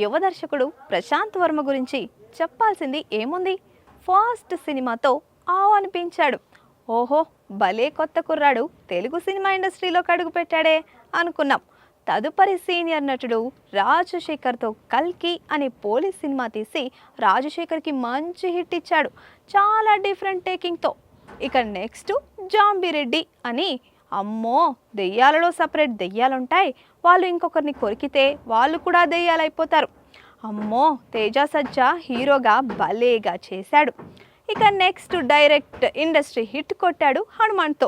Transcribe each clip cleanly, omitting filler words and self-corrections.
యువ దర్శకుడు ప్రశాంత్ వర్మ గురించి చెప్పాల్సింది ఏముంది? ఫస్ట్ సినిమాతో అనిపించాడు. ఓహో, భలే కొత్త కుర్రాడు తెలుగు సినిమా ఇండస్ట్రీలోకి అడుగుపెట్టాడే అనుకున్నాం. తదుపరి సీనియర్ నటుడు రాజశేఖర్తో కల్కి అనే పోలీస్ సినిమా తీసి రాజశేఖర్కి మంచి హిట్ ఇచ్చాడు, చాలా డిఫరెంట్ టేకింగ్తో. ఇక నెక్స్ట్ జాంబిరెడ్డి అని, అమ్మో దెయ్యాలలో సపరేట్ దెయ్యాలుంటాయి, వాళ్ళు ఇంకొకరిని కొరికితే వాళ్ళు కూడా దెయ్యాలైపోతారు. అమ్మో తేజ సజ్జా హీరోగా భలేగా చేశాడు. ఇక నెక్స్ట్ డైరెక్ట్ ఇండస్ట్రీ హిట్ కొట్టాడు హనుమాన్తో.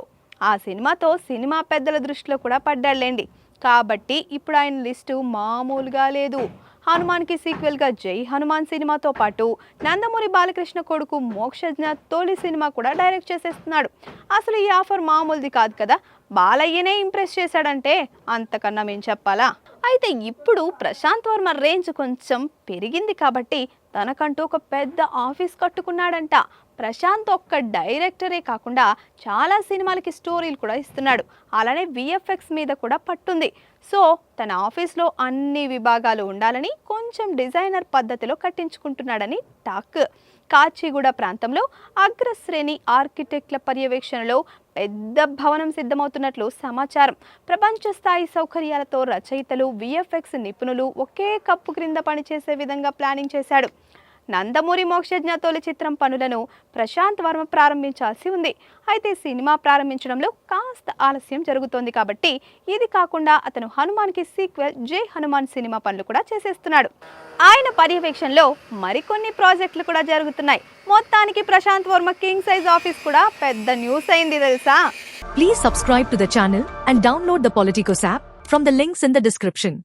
ఆ సినిమాతో సినిమా పెద్దల దృష్టిలో కూడా పడ్డాడులేండి. కాబట్టి ఇప్పుడు ఆయన లిస్టు మామూలుగా లేదు. హనుమాన్కి సీక్వెల్గా జై హనుమాన్ సినిమాతో పాటు నందమూరి బాలకృష్ణ కొడుకు మోక్షజ్ఞ తొలి సినిమా కూడా డైరెక్ట్ చేసేస్తున్నాడు. అసలు ఈ ఆఫర్ మామూలుది కాదు కదా. బాలయ్యనే ఇంప్రెస్ చేశాడంటే అంతకన్నా మేము చెప్పాలా? అయితే ఇప్పుడు ప్రశాంత్ వర్మ రేంజ్ కొంచెం పెరిగింది కాబట్టి తనకంటూ ఒక పెద్ద ఆఫీస్ కట్టుకున్నాడంట. ప్రశాంత్ ఒక్క డైరెక్టరే కాకుండా చాలా సినిమాలకి స్టోరీలు కూడా ఇస్తున్నాడు. అలానే విఎఫ్ఎక్స్ మీద కూడా పట్టుంది. సో తన ఆఫీస్లో అన్ని విభాగాలు ఉండాలని కొంచెం డిజైనర్ పద్ధతిలో కట్టించుకుంటున్నాడని టాక్. కాచిగూడ ప్రాంతంలో అగ్రశ్రేణి ఆర్కిటెక్ట్ల పర్యవేక్షణలో పెద్ద భవనం సిద్ధమవుతున్నట్లు సమాచారం. ప్రపంచ స్థాయి సౌకర్యాలతో రచయితలు, విఎఫ్ఎక్స్ నిపుణులు ఒకే కప్పు క్రింద పనిచేసే విధంగా ప్లానింగ్ చేశాడు. నందమూరి మోక్షజ్ఞ తొలి చిత్రం పనులను ప్రశాంత్ వర్మ ప్రారంభించాల్సి ఉంది. అయితే సినిమా ప్రారంభించడంలో కాస్త ఆలస్యం జరుగుతోంది కాబట్టి ఇది కాకుండా అతను హనుమాన్కి సీక్వెల్ జై హనుమాన్ సినిమా పనులు కూడా చేసేస్తున్నాడు. ఆయన పర్యవేక్షణలో మరికొన్ని ప్రాజెక్టులు కూడా జరుగుతున్నాయి. మొత్తానికి Prashanth Varma king size office కూడా పెద్ద న్యూస్ అయింది తెలుసా. Please subscribe to the channel and download the Politicos app from the links in the description.